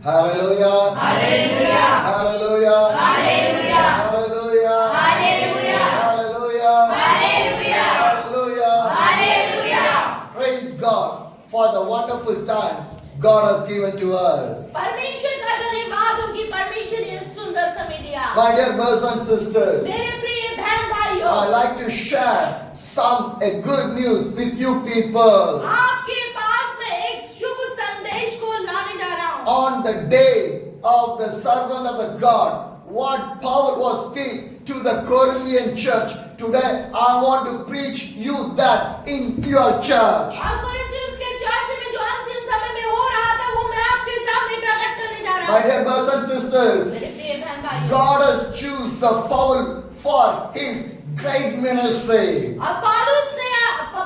Hallelujah. Hallelujah. Hallelujah. Hallelujah. Hallelujah. Hallelujah. Hallelujah. Hallelujah. Hallelujah. Hallelujah. Praise God for the wonderful time God has given to us. परमेश्वर का धन्यवाद हो कि परमेश्वर ने सुंदर समय दिया। My dear brothers and sisters, मेरे प्रिय बहन भाइयों, I like to share a good news with you people. आपके पास मैं एक शुभ संदेश को लाने जा रहा हूँ। On the day of the servant of the God, what Paul was speaking to the Corinthian church, today I want to preach you that in your church. और कोरिन्थियों के चर्च में जो अंतिम समय में हो रहा था, वो मैं आपके सामने प्रकट करने जा रहा My हूँ। dear brothers and sisters, मेरे प्रिय बहन भाइयों, God has chosen the Paul for his great ministry. अब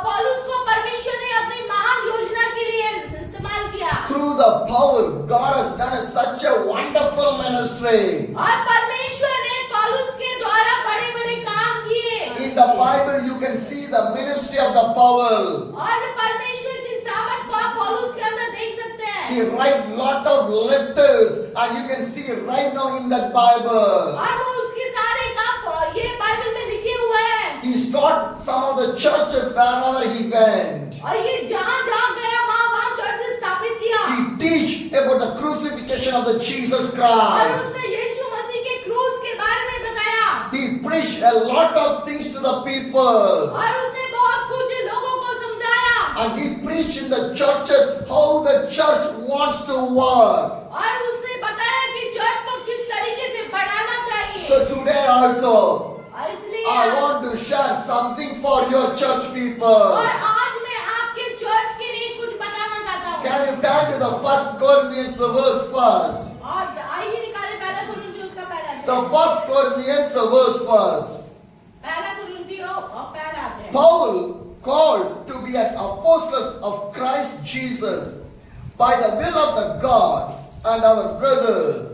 पौलुस को परमेश्वर ने अपनी महान योजना के लिए इस्तेमाल किया। Through the Paul, God has done such a wonderful ministry. और परमेश्वर ने पौलुस के द्वारा बड़े-बड़े काम किए। In the Bible, you can see the ministry of the Paul. और परमेश्वर की सामर्थ को आप पौलुस के अंदर देख सकते हैं। He write lot of letters, and you can see right now in that Bible. और वो उसके सारे काम ये बाइबल में लिखे हुए हैं। He started some of the churches wherever he went. और ये जहाँ-जहाँ गया वहाँ चर्च स्थापित किया। He teach about the crucifixion of the Jesus और Christ. उसने यीशु मसीह के क्रूस के बारे में बताया। He preached a lot of things to the people. और उसने बहुत कुछ लोगों को समझाया। And he preached in the churches how the church wants to work. और उसने बताया कि चर्च को किस तरीके से बढ़ाना चाहिए। So today also, और इसलिए I want to share something for your church और people. आज मैं आपके चर्च के लिए कुछ बताना चाहता हूँ। Can you turn to the First Corinthians, the verse first? और आइए निकाले पहला कुरिन्थियों का पहला The अध्याय। First Corinthians, the verse first. पहला कुरिन्थियों और पहला अध्याय। Paul called to be an apostle of Christ Jesus by the will of the God and our brother.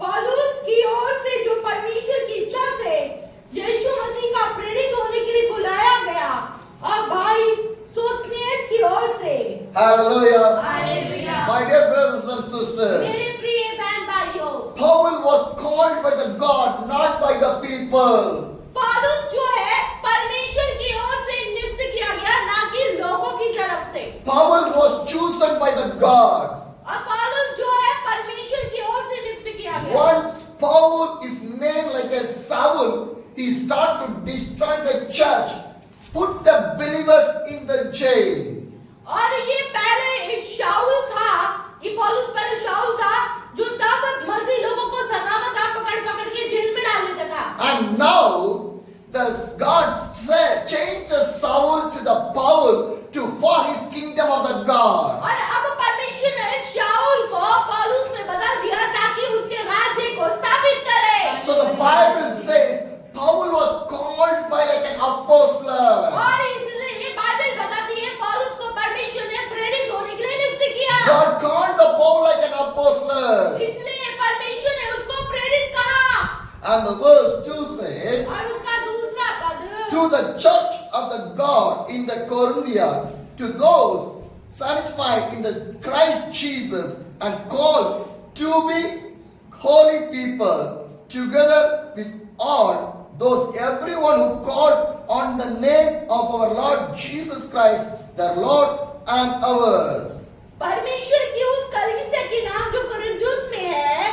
पौलुस की ओर से जो परमेश्वर की इच्छा से यीशु मसीह का प्रेरित होने के लिए बुलाया गया और भाई सोस्थिनेस की ओर से। Hallelujah. Hallelujah. My dear brothers and sisters, मेरे प्रिय बहन भाइयों, Paul was called by the God, not by the people. पौलुस जो है परमेश्वर की ओर से नियुक्त किया गया, ना कि लोगों की तरफ से। Paul was chosen by the God. और पौलुस जो है परमेश्वर की ओर से नियुक्त किया गया। Once Paul is named like a Saul, he started to destroy the church, put the believers in the jail. और ये पहले शाऊल था, ये पौलुस पहले शाऊल था जो सब मसीह लोगों को सताता था, पकड़ के जेल में डाल देता था। And now God said, change the Saul to the Paul for his kingdom of the God. और अब परमेश्वर ने शाऊल को पौलुस में बदल दिया ताकि उसके राज्य को स्थापित करे। So the Bible says Paul was called by like an apostle. और इसलिए बाइबल बताती है पौलुस को परमेश्वर ने प्रेरित होने के लिए नियुक्त किया। God called the Paul like an apostle. इसलिए परमेश्वर ने उसको प्रेरित कहा। And the verse 2 says, और उसका दूसरा पद to the church of the God in the Corinthia, to those satisfied in the Christ Jesus and called to be holy people, together with all those everyone who called on the name of our Lord Jesus Christ, the Lord and ours. परमेश्वर की उस कलीसिया के नाम जो कोरिन्थुस में है,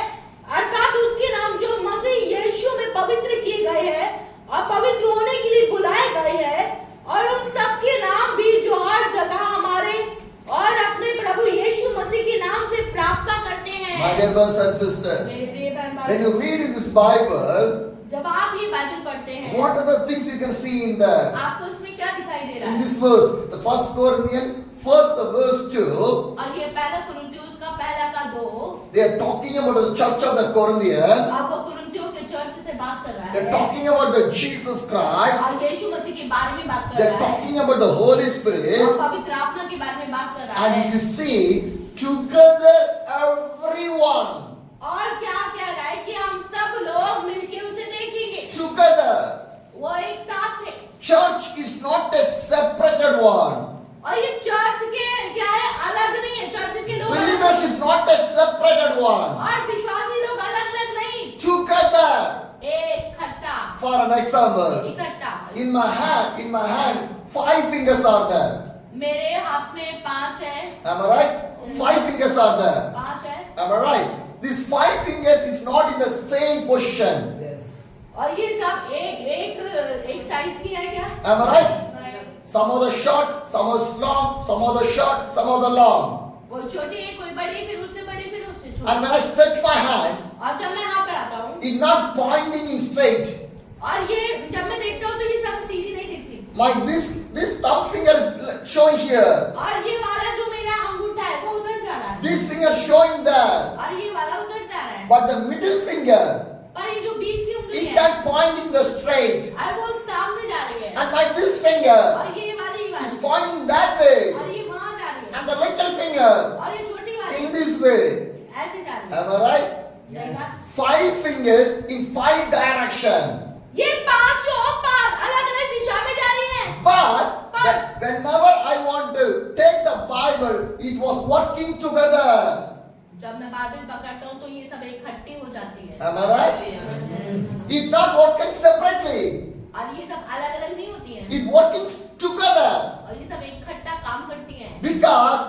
अर्थात उसके नाम जो मसीह यीशु में पवित्र किए गए हैं और पवित्र होने के लिए बुलाए गए हैं, और उन सब के नाम भी जो हर जगह हमारे और अपने प्रभु यीशु मसीह के नाम से प्राप्त करते हैं। My dear brothers and sisters, मेरे प्रिय बहन when भाई, you read in this Bible, जब आप ये बाइबल पढ़ते हैं, what are the things you can see in there? आपको इसमें क्या दिखाई दे रहा In है? this verse, the First Corinthians, first the verse 2, और ये पहला कुरिन्थियों का पहला का 2, they are talking about the church of the Corinthians. आप वो कुरिन्थियों के चर्च से बात कर रहा They're है, talking about the Jesus Christ. और यीशु मसीह के बारे में बात कर They're रहा है, talking about the Holy और Spirit. पवित्र आत्मा के बारे में बात कर रहा And है। if you see, together everyone, और क्या कह रहा है कि हम सब लोग मिलके उसे देखेंगे। together. वो एक साथ थे। Church is not a separated one. और ये चर्च के क्या है, अलग नहीं है। चर्च के लोग Believers is not a separated one. और विश्वासी लोग अलग अलग नहीं, Together. इकट्ठा, For an example, इकट्ठा। in my hand, 5 fingers are there. मेरे हाथ में 5 है, Am I right? 5 fingers are there. 5 है, Am I right? These 5 fingers is not in the same position. और ये सब एक साइज की है क्या? Am I right? Some of the short, some of the long, some of the short, some of the long. कोई छोटी है, कोई बड़ी, फिर उससे बड़ी, फिर उससे And छोटी। when I stretch my hands, और जब मैं हाथ बढ़ाता हूँ, it's not pointing in straight. और ये जब मैं देखता हूँ तो ये सब सीधी नहीं दिखती। My this thumb finger is showing here. और ये वाला जो मेरा अंगूठा है वो उधर जा रहा है, This finger showing there. और ये वाला उधर जा रहा है। But the middle finger, पर ये जो बीच की उंगली it है, can point in the straight. और वो सामने जा रही है, And like this finger और ये वाली is pointing that way. और ये वहाँ जा रही है, And the little finger और ये छोटी वाली in this way. ऐसे जा रही है। Am I right? सही बात? 5 fingers in 5 direction. ये पांचों अलग अलग दिशा में जा रही है। But whenever I want to take the Bible, it was working together. जब मैं बाइबल पकड़ता हूँ तो ये सब इकट्ठी हो जाती है, Am I right? It not working separately. और ये सब अलग अलग नहीं होती है, It working together. और ये सब इकट्ठा काम करती हैं। Because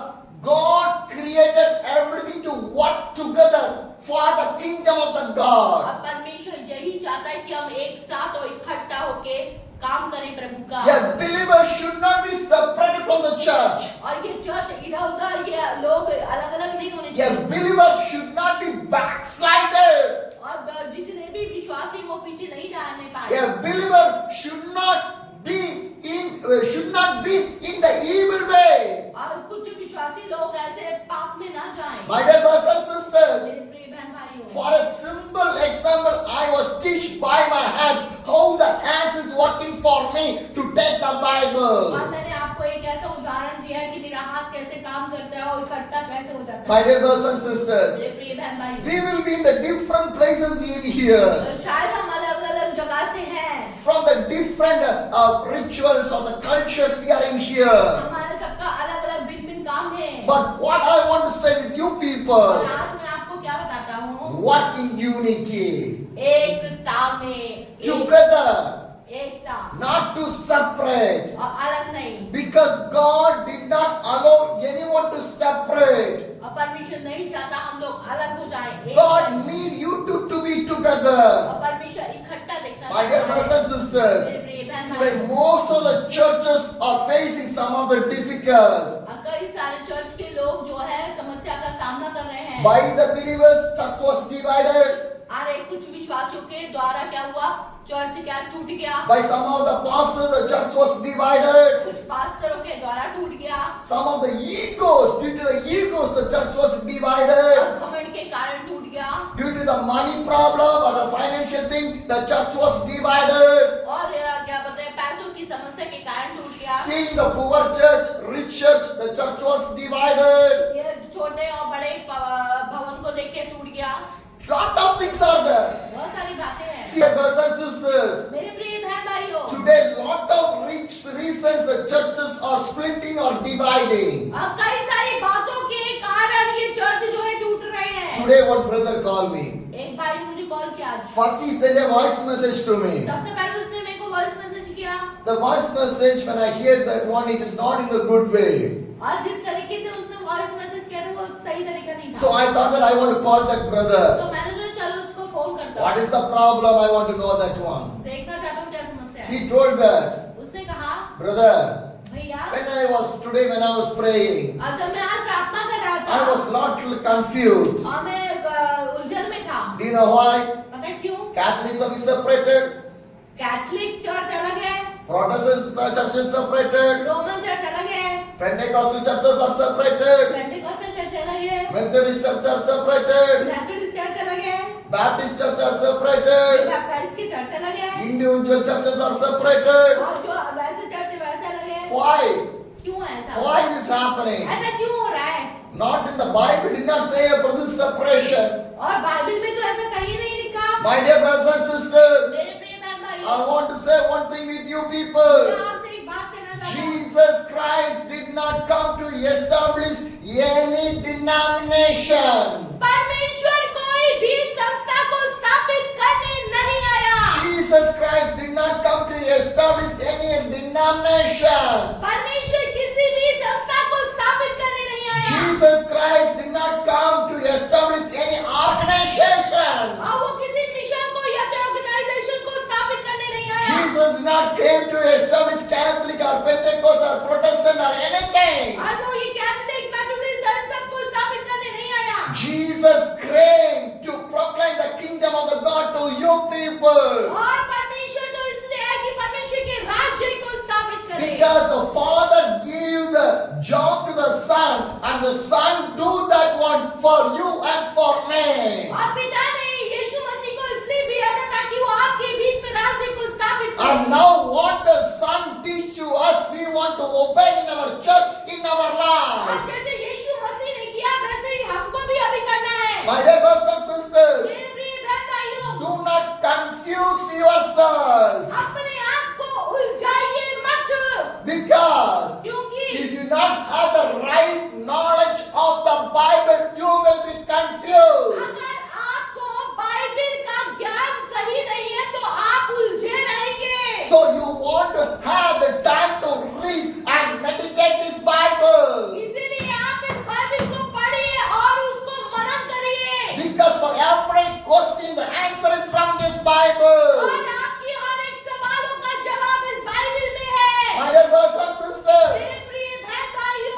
God created everything to work together for the kingdom of the God. अब परमेश्वर यही चाहता है कि हम एक साथ और इकट्ठा होके काम करें प्रभु का। A believer should not be separated from the church. और ये चर्च इधर उधर ये लोग अलग अलग नहीं होने A चाहिए, believer should not be backslided. और जितने भी विश्वासी वो पीछे नहीं जाने पाए। A believer should not be in the evil way. और कुछ विश्वासी लोग ऐसे पाप में ना जाएं। My dear brothers and sisters, मेरे प्रिय बहन भाइयों, for a simple example, I was taught by my hands how the hands is working for me to take the और Bible. मैंने आपको एक ऐसा उदाहरण दिया है कि मेरा हाथ कैसे काम करता है और इकट्ठा कैसे हो जाता My है। dear brothers and sisters, मेरे प्रिय बहन भाइयों, we will be in the different places we in here. शायद हम अलग अलग जगह से हैं, From the different rituals or the cultures we are in here. हमारे सबका अलग अलग भिन्न भिन्न काम है। But what I want to say with you और people, आज मैं आपको क्या बताता हूँ, work in unity, एकता में, together, Ekta not to separate. और अलग नहीं। Because God did not allow anyone to separate. और परमेश्वर नहीं चाहता हम लोग अलग हो जाएं। God need you to be together. और परमेश्वर इकट्ठा देखना My dear brothers and sisters, मेरे प्रिय बहन today भाइयों, most of the churches are facing some of the difficult. कई सारे चर्च के लोग जो है समस्या का सामना कर रहे हैं। By the believers, church was divided. अरे कुछ विश्वासियों के द्वारा क्या हुआ, चर्च क्या टूट गया। By some of the pastors, the church was divided. कुछ पास्टरों के द्वारा टूट गया। Some of the egos, due to the egos, the church was divided. घमंड के कारण टूट गया। Due to the money problem or the financial thing, the church was divided. और क्या बोलते हैं, पैसों की समस्या के कारण टूट गया। Seeing the poor church, rich church, the church was divided. ये छोटे और बड़े भवन को देख के टूट गया। Lot of things are there. बहुत सारी बातें हैं। See, brothers and sisters, मेरे प्रिय बहन भाइयों, today lot of rich reasons the churches are splitting or dividing. अब कई सारी बातों के कारण ये चर्च जो है टूट रहे हैं। Today one brother called me. एक भाई ने मुझे कॉल किया आज। First he sent a voice message to me. सबसे पहले उसने मेरे को वॉइस मैसेज किया, The voice message, when I hear that one, it is not in the good way. और जिस तरीके से उसने वॉइस मैसेज किया था वो सही तरीका नहीं था। So I thought that I want to call that brother. तो मैंने सोचा चलो उसको फोन करता What हूँ। is the problem? I want to know that one. देखना चाहता हूँ क्या समस्या है। He told that, उसने कहा, brother, भैया, when I was praying, और जब मैं आज प्रार्थना कर रहा I था was not confused. और मैं उलझन में था। Do you know why? पता है क्यों? Catholicism is separated. Catholic church अलग है, Protestant church is separated. Roman church अलग है, Pentecostal churches are separated. Pentecostal church अलग है, Methodist church are separated. Methodist church अलग है, Baptist church are separated. Baptist की चर्च अलग है, Individual churches are separated. और जो वैसे चर्च है वैसे अलग है। Why? क्यों है ऐसा? Why is this happening? ऐसा क्यों हो रहा है? Not in the Bible. Did not say about this separation. और बाइबल में तो ऐसा कहीं नहीं लिखा। My dear brothers and sisters, मेरे प्रिय बहन भाइयों, I want to say one thing with you मैं people. आपसे एक बात कहना चाहता हूँ। Jesus Jesus Christ did not come to establish any denomination. परमेश्वर कोई भी संस्था को स्थापित करने नहीं आया। Jesus Christ did not come to establish any denomination. परमेश्वर किसी भी संस्था को स्थापित करने नहीं आया। Jesus Christ did not come to establish any organization. और वो किसी मिशन को या फिर ऑर्गेनाइजेशन को स्थापित करने नहीं आया। Jesus did not came to establish Catholic or Pentecostal or Protestant or anything. और वो ये कैथोलिक मेथोडिस्ट और सबको स्थापित करने नहीं आया। Jesus came to proclaim the kingdom of the God to you people. और परमेश्वर तो इसलिए है कि परमेश्वर के राज्य को स्थापित करे। Because the Father gave the job to the Son, and the Son do that one for you and for me. और पिता ने यीशु मसीह को इसलिए भेजा था ताकि वो आपके बीच में राज्य को स्थापित करे। And now what the Son teach to us, we want to obey in our church, in our और life. जैसे यीशु मसीह ने किया वैसे ही हमको भी अभी करना है। My dear brothers and sisters, मेरे प्रिय बहन भाइयों, do not confuse yourself. अपने आप को उलझाइए मत, Because क्योंकि if you not have the right knowledge of the Bible, you will be confused. अगर आपको बाइबल का ज्ञान सही नहीं है तो आप उलझे रहेंगे। So you want to have the time to read and meditate this Bible. इसीलिए आप इस बाइबल को पढ़िए और उसको मनन करिए। Because for every question, the answer is from this Bible. और आपकी हर एक सवालों का जवाब इस बाइबल में है। My dear brothers and sisters, मेरे प्रिय बहन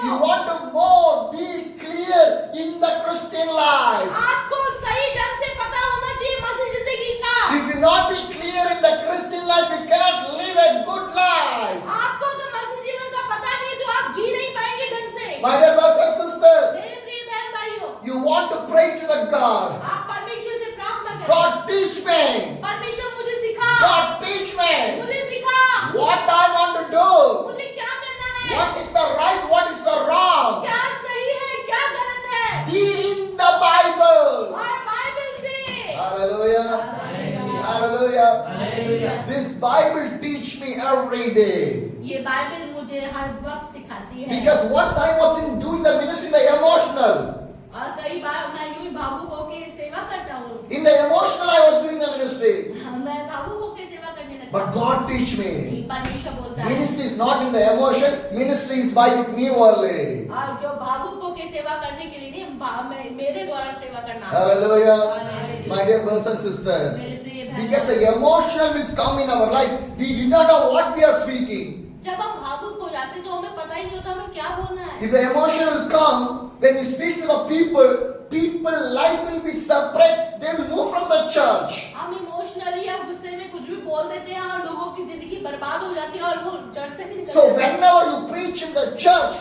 you भाइयों, want to more be clear in the Christian life. आपको सही ढंग से पता होना चाहिए मसीह जिंदगी का। If you not be clear in the Christian life, you cannot live a good life. आपको अगर मसीह जीवन का पता नहीं है तो आप जी नहीं पाएंगे ढंग से। My dear brothers and sisters, मेरे प्रिय बहन भाइयों, you want to pray to the God. आप परमेश्वर से प्रार्थना करें। God teach me. परमेश्वर मुझे सिखा, God teach me. मुझे सिखा, What I want to do. मुझे क्या करना है, What is the right, what is the wrong. क्या सही है, क्या गलत है। Be in the Bible. और बाइबल से Hallelujah. Hallelujah. This Bible teach me every day. ये बाइबल मुझे हर वक्त सिखाती है। Because once I was in doing the ministry, the emotional. और कई बार मैं यूं ही भावुक होके सेवा करता हूँ। In the emotional, I was doing the ministry. मैं भावुक होके सेवा करने लगता But हूँ। God teach me. परमेश्वर बोलता है। Ministry is not in the emotion. Ministry is by with me only. और जो भावुक होके सेवा करने के लिए नहीं, मेरे द्वारा सेवा करना। Hallelujah. Hallelujah. My dear brothers and sisters. मेरे प्रिय बहन, Because the emotional will come in our life. We do not know what we are speaking. जब हम भावुक हो जाते हैं तो हमें पता ही नहीं होता हमें क्या बोलना है। If the emotion will come, when we speak to the people life will be separate. They will move from the church. हम इमोशनली या गुस्से में कुछ भी बोल देते हैं और लोगों की जिंदगी बर्बाद हो जाती है और वो चर्च से भी निकल So जाते हैं। whenever you preach in the church,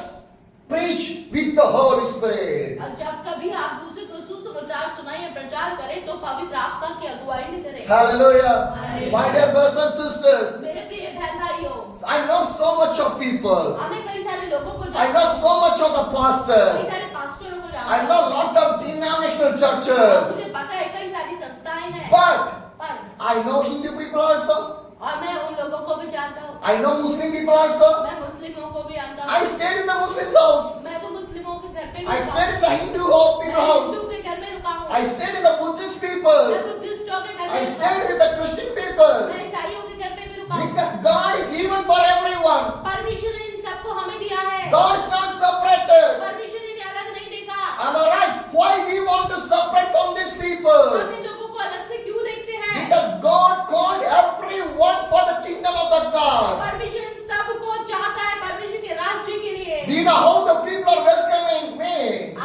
preach with the Holy Spirit. और जब कभी आप दूसरे को सुसमाचार सुनाएं या प्रचार करें तो पवित्र आत्मा की अगुवाई में करें। Hallelujah. Hallelujah. My dear brothers and sisters, मेरे प्रिय बहन भाइयों, I know so much of people. हमें कई सारे लोगों को I जानते know हैं, so much of the कई pastors. सारे पास्टरों को I जानते know हैं, lot of denominational और churches. मुझे पता है कई सारी संस्थाएं हैं, But पर I know Hindu people also. और मैं उन लोगों को भी जानता हूँ, I know Muslim people also. मैं मुस्लिमों को भी जानता I हूँ, stayed in the Muslims house. मैं तो मुस्लिमों के घर पे भी I रुका stayed हूँ, in the Hindu people मैं house. हिंदू के घर में रुका हूँ, I stayed in the Buddhist मैं people. बुद्धिस्टों के घर में I रुका stayed हूँ, with the Christian people. मैं ईसाइयों के घर पे भी रुका हूँ। Because God is even for everyone. परमेश्वर ने इन सबको हमें दिया है, God is not separated. परमेश्वर ने इन्हें अलग नहीं देखा। Am I right? Why we want to separate from these people? हम इन लोगों को अलग से क्यों देखते हैं? Because God called everyone for the kingdom of the God. परमेश्वर इन सबको चाहता है परमेश्वर के राज्य के लिए। Do you know how the people are welcoming me?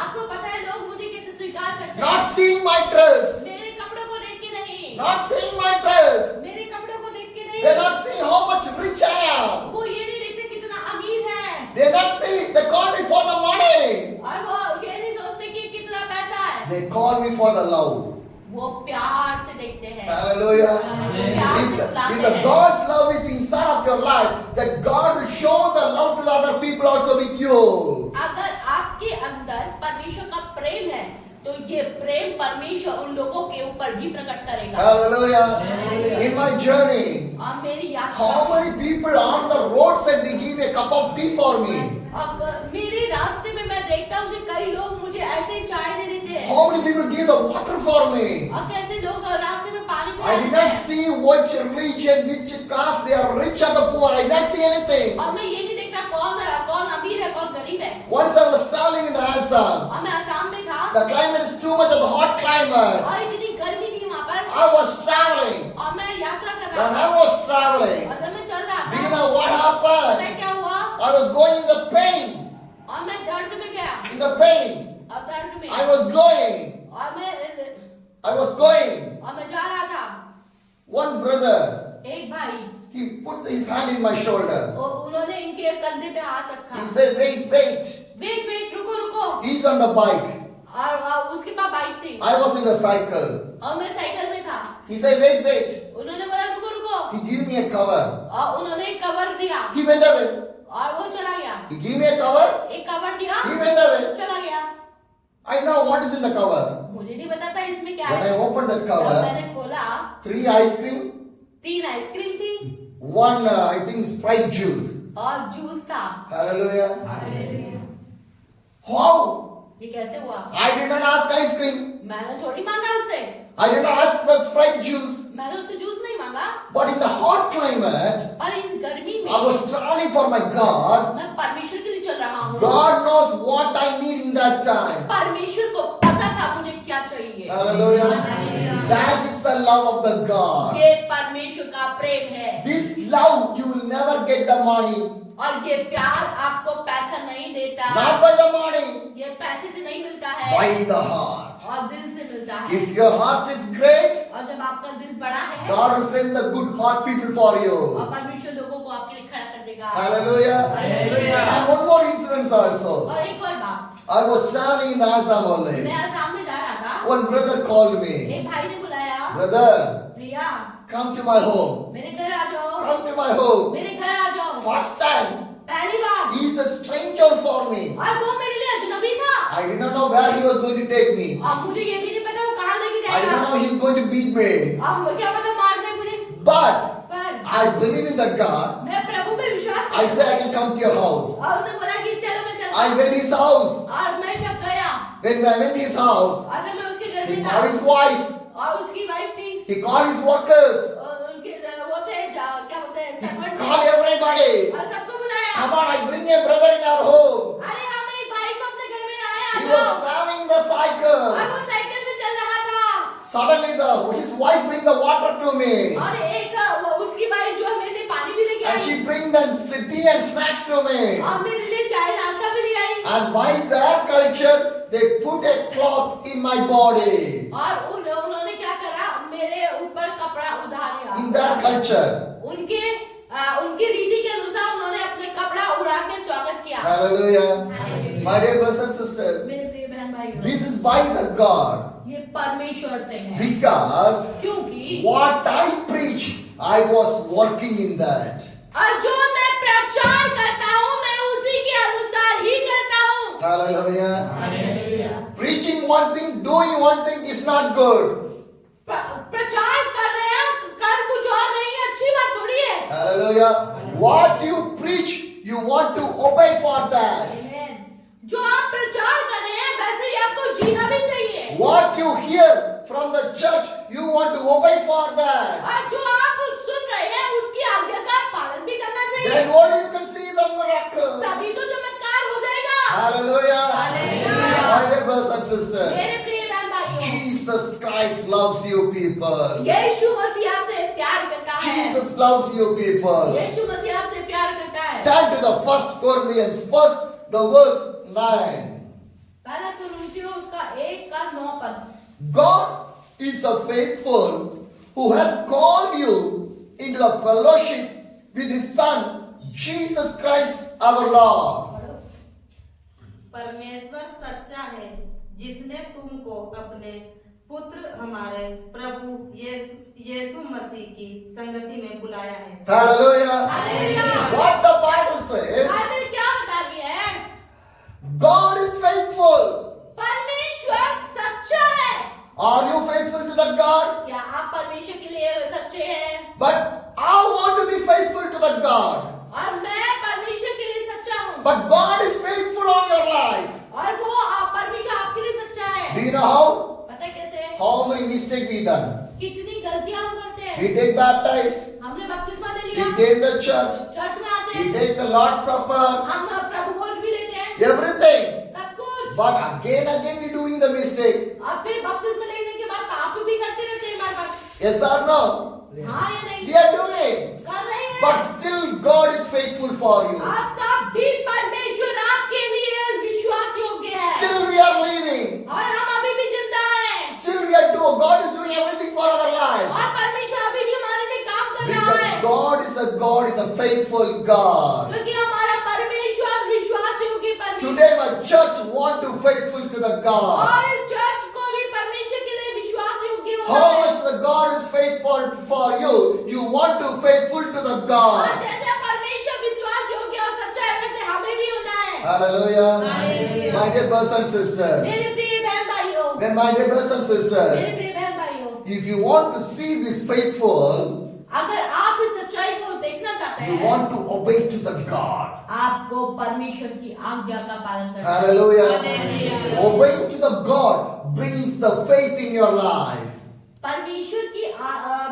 आपको पता है लोग मुझे कैसे स्वीकार करते हैं? Not seeing my dress. मेरे कपड़ों को देख के नहीं, Not seeing my dress. मेरे कपड़ों को देख के They नहीं, not see how much rich I am. वो ये नहीं देखते कितना अमीर है, They not see. They call me for the money. और वो ये नहीं सोचते कि कितना पैसा है, They call me for the love. वो प्यार से देखते हैं। Hallelujah. प्यार If से the, बुलाते if the हैं। God's love is inside of your life, that God will show the love to the other people also with you. अगर आपके अंदर परमेश्वर का प्रेम है तो ये प्रेम परमेश्वर उन लोगों के ऊपर भी प्रकट करेगा। Hallelujah. In my journey, और मेरी यात्रा how many people on the roadside they give a cup of tea for me? अब मेरे रास्ते में मैं देखता हूँ कि कई लोग मुझे ऐसे ही चाय दे देते हैं How many people give the water for me? और कैसे लोग रास्ते में पानी I did पिलाते not हैं see which religion, which caste, they are rich or the poor. I did not see anything. और मैं ये नहीं देखता कौन अमीर है कौन गरीब है। Once I was traveling in the Assam, और मैं असम में था the climate is too much of the hot climate. और इतनी गर्मी थी वहाँ पर I was traveling. और मैं यात्रा कर When रहा I था was traveling, और जब मैं चल रहा do you था know what पता happened? है क्या हुआ I was going in the pain. और मैं दर्द में गया In the pain. और दर्द में I was going. और मैं जा रहा था। One brother, एक भाई he put his hand in my shoulder. उन्होंने इनके कंधे पे हाथ रखा। He said, wait, wait. Wait रुको He's on the bike. और उसके पास बाइक थी I was in the cycle. और मैं साइकिल में था। He said, wait, wait. उन्होंने बोला रुको He gave me a cover. और उन्होंने एक कवर दिया He went away. और वो चला गया। He gave me a cover. एक कवर दिया He went away. चला गया। I know what is in the cover. मुझे नहीं पता था इसमें क्या When I है। opened that जब cover, मैंने खोला 3 ice cream, 3 आइसक्रीम थी 1 I think Sprite juice. और जूस था। Hallelujah. How? ये कैसे हुआ? I did not ask ice cream. मैंने थोड़ी मांगा उससे। I did not ask for Sprite juice. मैंने उससे जूस नहीं मांगा। But in the hot climate, और इस गर्मी में I was traveling for my God. मैं परमेश्वर के लिए चल रहा हूँ। God knows what I need in that time. परमेश्वर को पता था मुझे क्या चाहिए। Hallelujah. That is the love of the God. ये परमेश्वर का प्रेम है। This love, you will never get the money. और ये प्यार आपको पैसा नहीं देता। Not by the money. ये पैसे से नहीं मिलता है। By the heart. और दिल से मिलता है। If your heart is great, और जब आपका दिल बड़ा है God will send the good heart people for और you. परमेश्वर लोगों को आपके लिए खड़ा कर देगा। Hallelujah. Hallelujah. And one more incident also. और एक और बात, I was traveling in Assam only. मैं आसाम में जा रहा था। One brother called me. एक भाई ने बुलाया, Brother, भैया come to my home. मेरे घर आ जाओ, Come to my home. मेरे घर आ जाओ। First time, पहली बार। he is a stranger for me. और वो मेरे लिए अजनबी था। I did not know where he was going to take me. और मुझे ये भी नहीं पता वो कहाँ लेके I did जाएगा। not know he is going to beat me. अब क्या पता मार दे मुझे। But पर I believe in that God. मैं प्रभु पे विश्वास I करता said I हूँ। can come to your house. और उसने बोला कि चलो मैं चलता I हूँ। went to his house. और मैं जब गया When I went to his house, और जब मैं उसके घर he में था called his wife. और उसकी वाइफ थी He called his workers. और उनके वो थे क्या बोलते हैं He सर्वेंट called everybody. और सबको बुलाया। Come on, I bring a brother in our home. अरे हम एक भाई को अपने घर में लाए आ He जाओ। was traveling the और cycle. वो साइकिल में चल रहा था Suddenly, his wife bring the water to me. और एक उसकी वाइफ जो है मेरे लिए पानी भी लेके And I she bring the tea and snacks to me. और मेरे लिए चाय नाश्ता भी ले आई And by their culture, they put a cloth in my body. और उन्होंने क्या करा मेरे ऊपर कपड़ा उड़ा दिया। In their culture. उनके रीति के अनुसार उन्होंने अपने कपड़ा उड़ा के स्वागत किया। Hallelujah. My dear brothers and sisters, मेरे प्रिय बहन भाइयों, this is by the God. ये परमेश्वर से है Because क्योंकि what I preach, I was working in that. और जो मैं प्रचार करता हूँ मैं उसी के अनुसार ही करता हूँ। Hallelujah. Preaching one thing, doing one thing is not good. प्रचार कर रहे हैं कर कुछ और नहीं है, अच्छी बात थोड़ी है। Hallelujah. What you preach, you want to obey for that. जो आप प्रचार कर रहे हैं वैसे ही आपको जीना भी चाहिए। What you hear from the church, you want to obey for that. और जो आप सुन रहे हैं उसकी आज्ञा का पालन भी करना चाहिए। Then only you can see the miracle. तभी तो चमत्कार हो जाएगा। Hallelujah. Hallelujah. My dear brothers and sisters, मेरे प्रिय बहन भाइयों, Jesus Christ loves you people. यीशु मसीह आपसे प्यार करता है। Jesus loves you people. यीशु मसीह आपसे प्यार करता है। Turn to the 1 Corinthians, the verse 9. पहला कुरिन्थियों उसका 1:9। God is a faithful who has called you into the fellowship with His Son, Jesus Christ our Lord. परमेश्वर सच्चा है जिसने तुमको अपने पुत्र हमारे प्रभु यीशु मसीह की संगति में बुलाया है। Hallelujah. Hallelujah. What the Bible says, Bible क्या बता रही है? God is faithful. परमेश्वर सच्चा Are you faithful to the God? क्या आप परमेश्वर के लिए सच्चे हैं? But I want to be faithful to the God. और मैं परमेश्वर के लिए सच्चा हूँ। But God is faithful on your life. और वो परमेश्वर आपके लिए सच्चा Do है। you know how? पता है कैसे? How many mistakes we done? कितनी गलतियां हम करते हैं। We take baptized. हमने बपतिस्मा ले We लिया, came to church. चर्च में आते We हैं, take the Lord's Supper. हम प्रभु भोज भी लेते हैं, Everything. सब कुछ। But again we doing the mistake. अब फिर बपतिस्मा लेने के बाद पाप भी करते रहते हैं बार बार। Yes or no? हाँ या नहीं? We are doing. कर रहे हैं। But still God is faithful for you. अब तब भी परमेश्वर आपके लिए विश्वास योग्य है। Still we are living. और हम अभी भी जिंदा हैं। Still we are doing. God is doing everything for our life. और परमेश्वर अभी भी हमारे लिए काम कर रहा Because है। God is a faithful God. क्योंकि हमारा परमेश्वर विश्वास योग्य परमेश्वर। Today my church want to faithful to the God. और इस चर्च को भी परमेश्वर के लिए विश्वास योग्य होना How है। much the God is faithful for you, you want to faithful to the और God. जैसे परमेश्वर विश्वास योग्य और सच्चा है, वैसे हमें भी होना है। Hallelujah. Hallelujah. My dear brothers and sisters. मेरे प्रिय बहन भाइयों, Then my dear brothers and sisters, मेरे प्रिय बहन भाइयों, if you want to see this faithful, अगर आप इस सच्चाई को देखना चाहते you हैं, want to obey to the God. आपको परमेश्वर की आज्ञा का पालन करना है। Hallelujah. Hallelujah. Obeying to the God brings the faith in your life. परमेश्वर की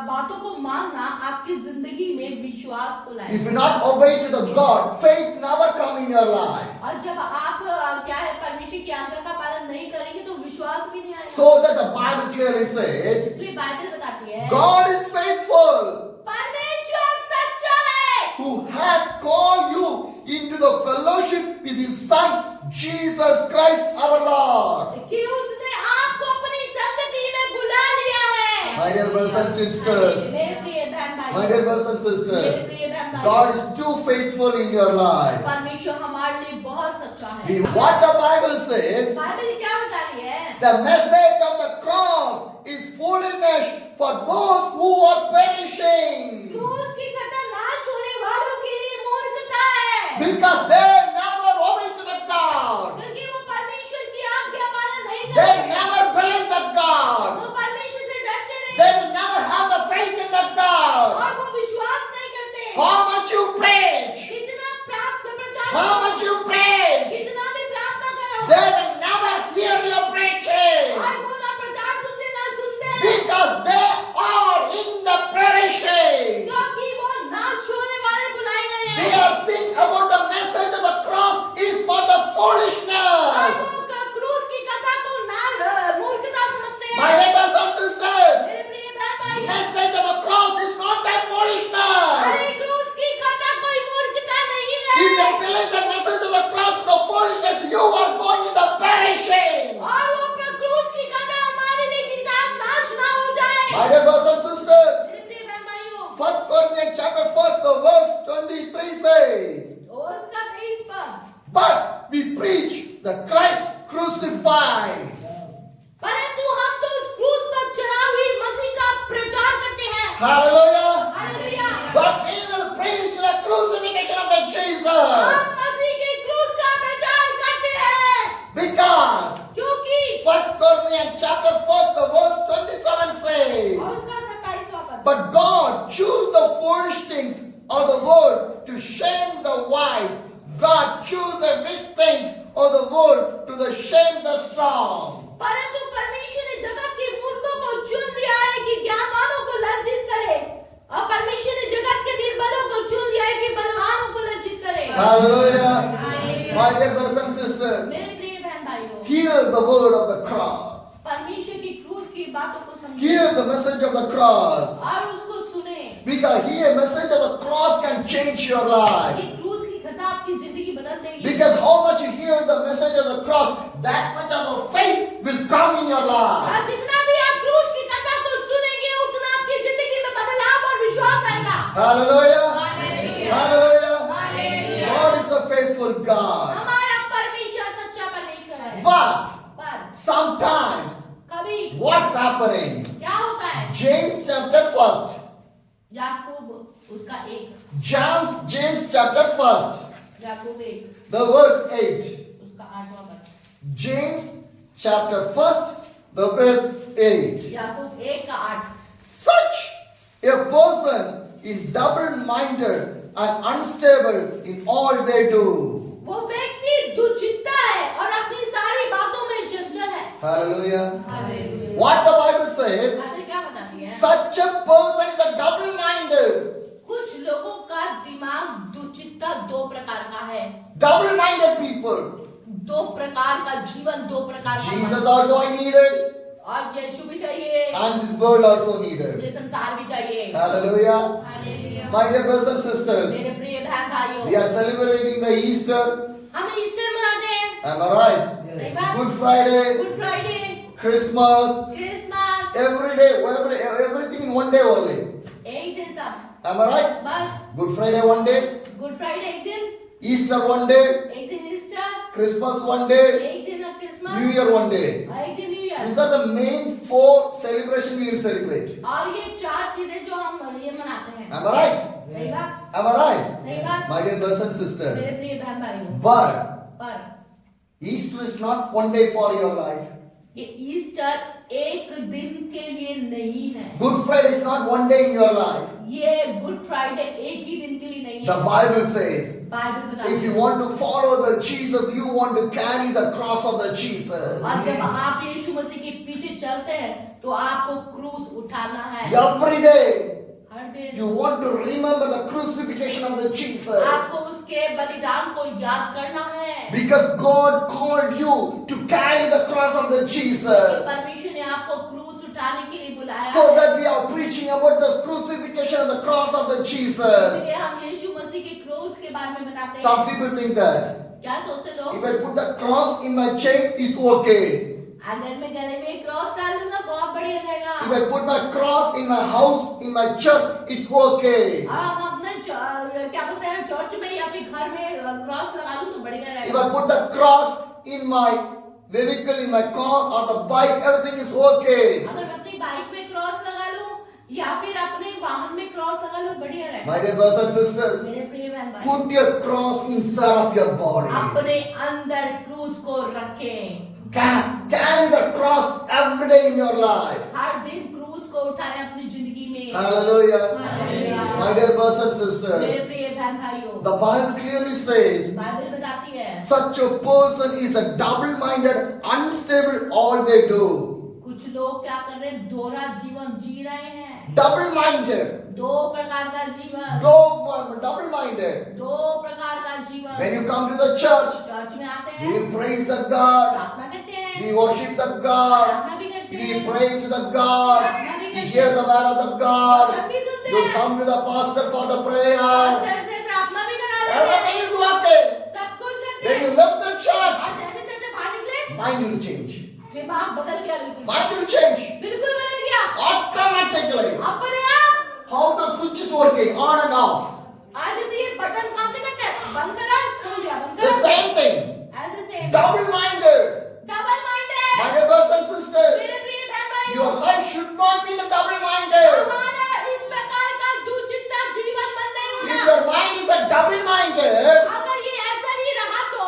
बातों को मानना आपकी जिंदगी में विश्वास को If लाएगा। you not obey to the God, faith never come in your life. और जब आप क्या है परमेश्वर की आज्ञा का पालन नहीं करेंगे तो विश्वास भी नहीं आएगा। So that the Bible clearly says, इसलिए बाइबल बताती है, God is faithful, परमेश्वर सच्चा है, who has called you into the fellowship with His Son, Jesus Christ our Lord. कि उसने आपको अपनी संगति में बुला लिया है। My dear brothers and sisters, मेरे प्रिय बहन भाई, my dear brothers and मेरे sisters, प्रिय बहन भाई, God is too faithful in your life. परमेश्वर हमारे लिए बहुत सच्चा है। What the Bible says, Bible क्या बता रही है? the message of the cross is foolishness for those who are perishing, क्रूस की कथा नाश होने वालों के लिए मूर्खता है, because they never obey to the God. क्योंकि वो परमेश्वर की आज्ञा पालन नहीं They करते, never believe the God. वो परमेश्वर से डरते They नहीं will never have the faith in the God. और वो विश्वास नहीं करते। How much you preach, कितना प्राप्त प्रचार how करो, much you preach, कितना भी प्रार्थना करो, they will never hear your preaching, और वो ना प्रचार सुनते ना सुनते हैं, because they are in the perishing. क्योंकि वो नाश होने वाले बुलाए गए हैं। They are think about the message of the cross is for the और foolishness. वो क्रूस की कथा को ना मूर्खता समझते हैं। My brothers and sisters, मेरे प्रिय बहन भाई, message of the cross is not that foolishness. अरे क्रूस की कथा कोई मूर्खता नहीं If you है। believe the message of the cross is the foolishness, you are going in the perishing. और वो क्रूस की कथा हमारे लिए किताब नाश ना हो जाए। My dear brothers and sisters, मेरे प्रिय बहन भाइयों, 1 Corinthians chapter 1, the verse 23 says, उसका 23 पद, but we preach the Christ crucified. परंतु हम तो उस क्रूस पर चढ़ा हुई मसीह का प्रचार करते हैं। Hallelujah. Hallelujah. But we will preach the crucifixion of the हम Jesus. मसीह के क्रूस का प्रचार करते हैं, Because क्योंकि 1 Corinthians chapter 1, the verse 27 says, और उसका 27वां पद, but God chose the foolish things of the world to shame the wise. God chose the weak things of the world to the shame the strong. परंतु परमेश्वर ने जगत के मूर्खों को चुन लिया है कि ज्ञानवानों को लज्जित करे, और परमेश्वर ने जगत के निर्बलों को चुन लिया है कि बलवानों को लज्जित करे। Hallelujah. Hallelujah. My dear brothers and sisters, मेरे प्रिय बहन भाइयों, hear the word of the cross. परमेश्वर की क्रूस की बातों को समझें Hear the message of the cross. और उसको सुने। Because here message of the cross can change your life. ये क्रूस की कथा आपकी जिंदगी बदल देगी। Because how much you hear the message of the cross, that much of the faith will come in your life. और जितना भी आप क्रूस की कथा को सुनेंगे, उतना आपकी जिंदगी में बदलाव और विश्वास आएगा। Hallelujah. Hallelujah. Hallelujah. Hallelujah. God is a faithful God. हमारा परमेश्वर सच्चा परमेश्वर है। But पर sometimes कभी what's happening? क्या होता है? James chapter 1. याकूब उसका 1, James chapter 1. Yakub 1 The verse 8. उसका 8वां पद, James chapter 1, the verse 8. Yakub 1:8। Such a person is double-minded and unstable in all they do. वो व्यक्ति दुचित्ता है और अपनी सारी बातों में चंचल है। Hallelujah. Hallelujah. What the Bible says, Bible क्या बताती है? such a person is a double-minded. कुछ लोगों का दिमाग दुचित्ता दो प्रकार का है। Double-minded people. दो प्रकार का जीवन, दो प्रकार का Jesus मन। also I needed, और यीशु भी चाहिए, and this world also needed. ये संसार भी चाहिए। Hallelujah. Hallelujah. My dear brothers and sisters, मेरे प्रिय बहन भाइयों, we are celebrating the Easter. हम ईस्टर मनाते हैं। Am I right? सही बात। Good Friday, good Friday, Christmas, Christmas, every day, everything in one day only. एक दिन सब। Am I right? बस Good Friday one day, good Friday एक दिन, Easter one day, एक दिन ईस्टर, Christmas one day, एक दिन Christmas, New Year one day. और एक दिन new These year. are the main 4 celebrations we will celebrate. और ये चार चीजें जो हम ये मनाते हैं। Am I right? सही बात, Am I right? सही बात। My dear brothers and sisters. मेरे प्रिय बहन भाइयों, But पर Easter is not one day for your life. ये ईस्टर एक दिन के लिए नहीं है। Good Friday is not one day in your life. ये गुड फ्राइडे एक ही दिन के लिए नहीं The है। Bible says, बाइबल बताती if you है। want to follow the Jesus, you want to carry the cross of the Jesus. और जब आप यीशु मसीह के पीछे चलते हैं तो आपको क्रूस उठाना है। Every day, हर दिन you want to remember the crucifixion of the Jesus. आपको उसके बलिदान को याद करना है। Because God called you to carry the cross of the Jesus. परमेश्वर ने आपको क्रूस उठाने के लिए बुलाया So है। that we are preaching about the crucifixion of the cross of the Jesus. इसलिए हम यीशु मसीह के क्रूस के बारे में बताते हैं। Some people think that क्या सोचते लोग? if I put the cross in my chain, it's okay. अगर मैं गले में क्रॉस डाल लूंगा बहुत बढ़िया रहेगा। If I put my cross in my house, in my church, it's okay. हम अपने क्या बोलते हैं चर्च में या फिर घर में क्रॉस लगा लूं तो बढ़िया If रहेगा। I put the cross in my vehicle, in my car or the bike, everything is okay. अगर मैं अपनी बाइक में क्रॉस लगा लूं या फिर अपने वाहन में क्रॉस लगा लूं बढ़िया रहेगा। My dear brothers and sisters, मेरे प्रिय बहन भाई, put your cross inside of your body. अपने अंदर क्रूस को रखें। Carry the cross every day in your life. हर दिन क्रूस को उठाएं अपनी जिंदगी में। Hallelujah. Hallelujah. My dear brothers and मेरे sisters, प्रिय बहन भाइयों, the Bible clearly says, Bible बताती है such a person is a double-minded, unstable all they do. कुछ लोग क्या कर रहे हैं, दोहरा जीवन जी रहे हैं। Double-minded. दो प्रकार का जीवन, Double-minded. दो प्रकार का जीवन। When you come to the church, church में आते we हैं, praise the God, प्रार्थना करते हैं, we worship the God, प्रार्थना भी करते we हैं, pray to the God, we hear the word of the God, सब भी सुनते you हैं, come to the pastor for the और prayer. घर से प्रार्थना भी करा लेते Everything हैं, is okay. सब कुछ करते When हैं। you left the church, और जैसे जैसे बाहर निकले, mind will change. दिमाग बदल गया बिल्कुल, Mind will change बिल्कुल बदल गया। automatically. अपने आप How the switch is working on and off. आज जैसे ये बटन काम नहीं करते, बंद करा, खोल दिया, बंद The करा, same thing. ऐसे same, Double-minded. Double minded. My dear brothers and sisters, मेरे प्रिय बहन भाइयों, your life should not be the double-minded. हमारा इस प्रकार का दुचित्ता जीवन बन नहीं If होना। your mind is a double-minded, अगर ये ऐसा ही रहा तो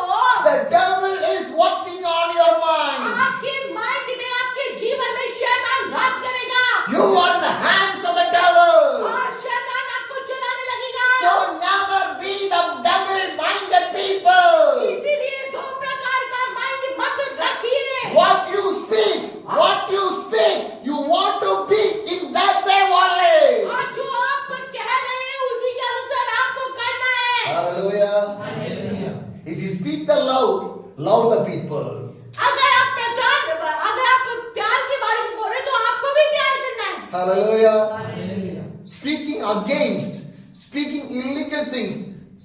the devil is working on your mind. आपके माइंड में, आपके जीवन में शैतान राज करेगा You are in the hands of the devil. और शैतान आपको चलाने लगेगा। So never be the double-minded people. इसीलिए दो प्रकार का माइंड मत रखिए। What you speak, you want to be in that way only. और जो आप कह रहे हैं उसी के अनुसार आपको करना है। Hallelujah. If you speak the love the people. अगर आप प्यार के बारे में बोल रहे हैं तो आपको भी प्यार करना है। Hallelujah. Speaking against, speaking illegal things,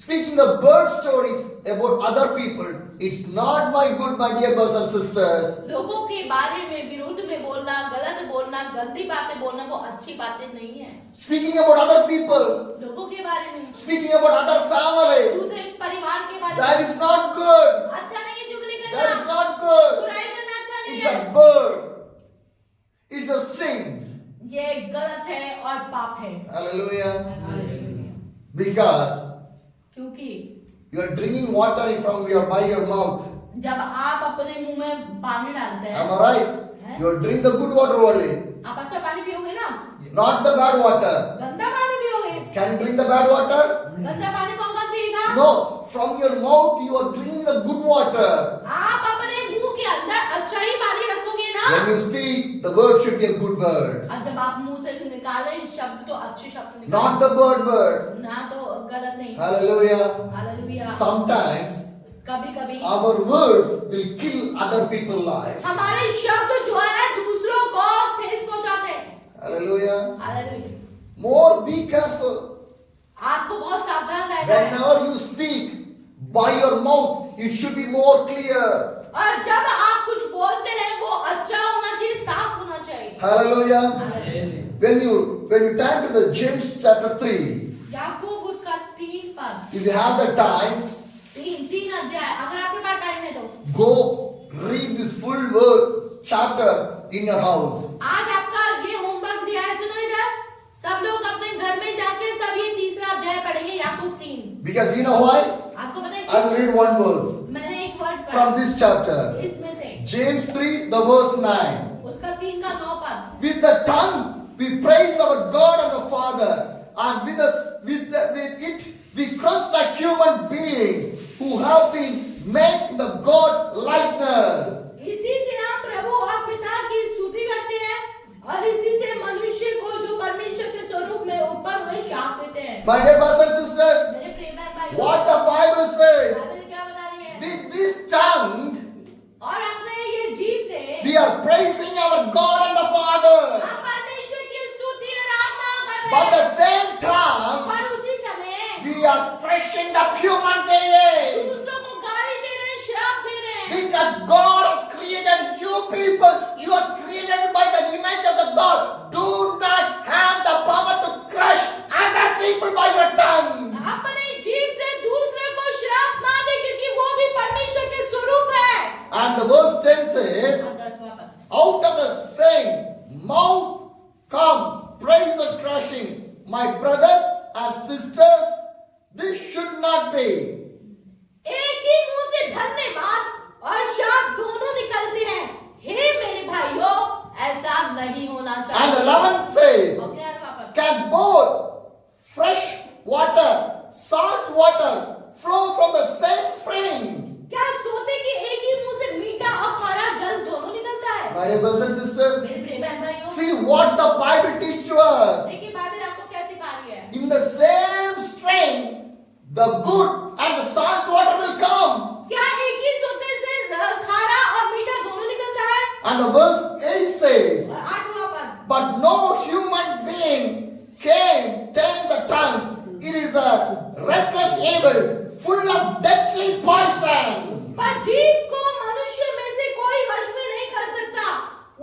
speaking the bird stories about other people, it's not my good, my dear brothers and sisters. लोगों के बारे में विरोध में बोलना, गलत बोलना, गंदी बातें बोलना वो अच्छी बातें नहीं है। Speaking about other people, लोगों के बारे में, speaking about other family, दूसरे परिवार के बारे that में is not good. अच्छा नहीं है। चुगली That is करना, not good. बुराई करना अच्छा नहीं It's है। a bird. It's a sin. ये गलत है और पाप है। Hallelujah. Because क्योंकि you are drinking water from by your mouth. जब आप अपने मुंह में पानी डालते हैं, Am I right? हैं? You drink the good water only, आप अच्छा पानी पियोगे ना, not the bad water. गंदा पानी पियोगे। Can you drink the bad water? गंदा पानी कौन कौन पिएगा? No. From your mouth you are drinking the good water. आप अपने मुंह के अंदर अच्छा ही पानी रखोगे ना। When you speak, the word should be a good word, और जब आप मुंह से निकाले शब्द तो अच्छे शब्द निकाले, not the bad words. ना तो गलत नहीं। Hallelujah. हालेलुया। Sometimes कभी कभी our words will kill other people's lives. हमारे शब्द जो है दूसरों को ठेस पहुंचाते हैं। Hallelujah. Hallelujah. More be careful. आपको बहुत सावधान रहना है। Whenever you speak by your mouth, it should be more clear. और जब आप कुछ बोलते हैं वो अच्छा होना चाहिए, साफ होना चाहिए। Hallelujah. Hallelujah. When you turn to the James chapter 3, याकूब उसका 3 पद, if you have the time, 3 अध्याय, अगर आपके पास टाइम है तो go read this full word chapter in your house. आज आपका ये होमवर्क दिया है, सुनो इधर, सब लोग अपने घर में जाके सब ये 3रा अध्याय पढ़ेंगे, याकूब 3। Because you know why? आपको पता है I will read one verse मैंने एक वर्ड पढ़ा from this chapter. इसमें से, James 3, the verse 9. उसका 3 का 9 पद। With the tongue we praise our God and the Father, and with it we crush the human beings who have been made in the God likeness. इसी से हम प्रभु और पिता की स्तुति करते हैं और इसी से मनुष्य को जो परमेश्वर के स्वरूप में उत्पन्न हुए शाप देते हैं। My dear brothers and sisters, मेरे प्रिय बहन भाइयों, what the Bible says, Bible क्या बता रही है? with this tongue और अपने ये जीभ से we are praising our God and the Father. हम परमेश्वर की स्तुति और आराधना कर But रहे the हैं। same time और उसी समय we are crushing the human beings. दूसरों को गाली दे रहे हैं, श्राप दे रहे हैं। Because God has created you people, you are created by the image of the God. Do not have the power to crush other people by your tongue. अपने जीभ से दूसरे को श्राप ना दे, क्योंकि वो भी परमेश्वर के स्वरूप है। And the verse 10 says, 10वां पद, out of the same mouth come praise and crushing. My brothers and sisters, this should not be. एक ही मुंह से धन्यवाद और शाप दोनों निकलते हैं। हे मेरे भाइयों, ऐसा नहीं होना And चाहिए। 11 says, और 11वां पद, can both fresh water, salt water flow from the same spring? क्या सोते कि एक ही मुंह से मीठा और खारा जल दोनों निकलता है? My dear brothers and sisters, मेरे प्रिय बहन भाइयों, see what the Bible teaches us. देखिए बाइबल आपको क्या सिखा रही है। In the same string, the good and the salt water will come. क्या एक ही सोते से खारा और मीठा दोनों निकलता है? And the verse 8 says, और 8वां पद, but no human being can tame the tongues. It is a restless evil, full of deadly poison. पर जीभ को मनुष्य में से कोई वश में नहीं कर सकता।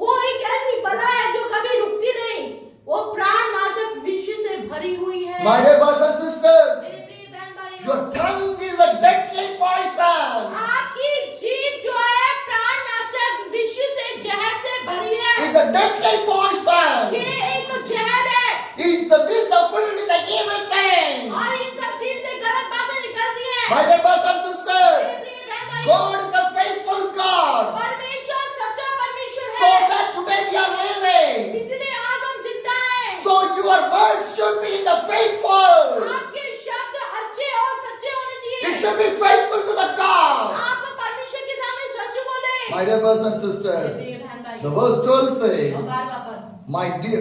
वो एक ऐसी बला है जो कभी रुकती नहीं। वो प्राणनाशक विष से भरी हुई है। My dear brothers and sisters, मेरे प्रिय बहन भाइयों, your tongue is a deadly poison. आपकी जीभ जो है प्राणनाशक विष से, जहर से भरी है। It's a deadly poison. ये एक जहर है It's a with the full with the evil things. और इन सब चीज से गलत बातें निकलती हैं। My dear brothers and मेरे sisters, प्रिय बहन भाइयों, God is a faithful God. परमेश्वर सच्चा परमेश्वर So है। that today we are living. इसलिए आज हम जिंदा हैं। So your words should be in the faithful. आपके शब्द अच्छे और सच्चे होने चाहिए। It should be faithful to the God. आप परमेश्वर के सामने सच बोले। My dear brothers and मेरे sisters, प्रिय बहन भाइयों, the verse 12 और says, 12वां पद,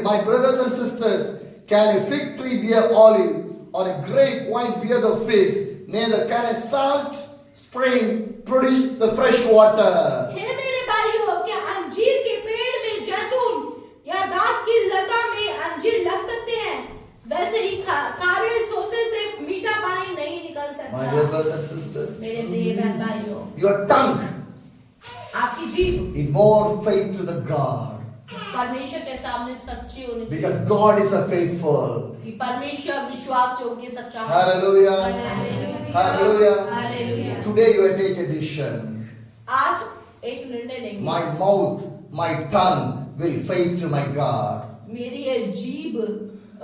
my brothers and sisters, can a fig tree bear olive or a grapevine bear the figs? Neither can a salt spring produce the fresh water. हे मेरे भाइयों, क्या अंजीर के पेड़ में जैतून या दाख की लता में अंजीर लग सकते हैं? वैसे ही खारे सोते से मीठा पानी नहीं निकल My dear सकता। brothers and sisters, मेरे प्रिय बहन भाइयों, your tongue आपकी जीभ in more faith to the God. परमेश्वर के सामने सच्ची होनी चाहिए, Because God is a faithful. कि परमेश्वर विश्वास योग्य सच्चा है। Hallelujah. Hallelujah. Hallelujah. Today you will take a decision. आज एक निर्णय लेंगे। My mouth, my tongue will faith to my God. मेरी ये जीभ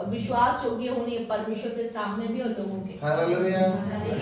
विश्वास योग्य होनी है परमेश्वर के सामने भी और लोगों के। Hallelujah.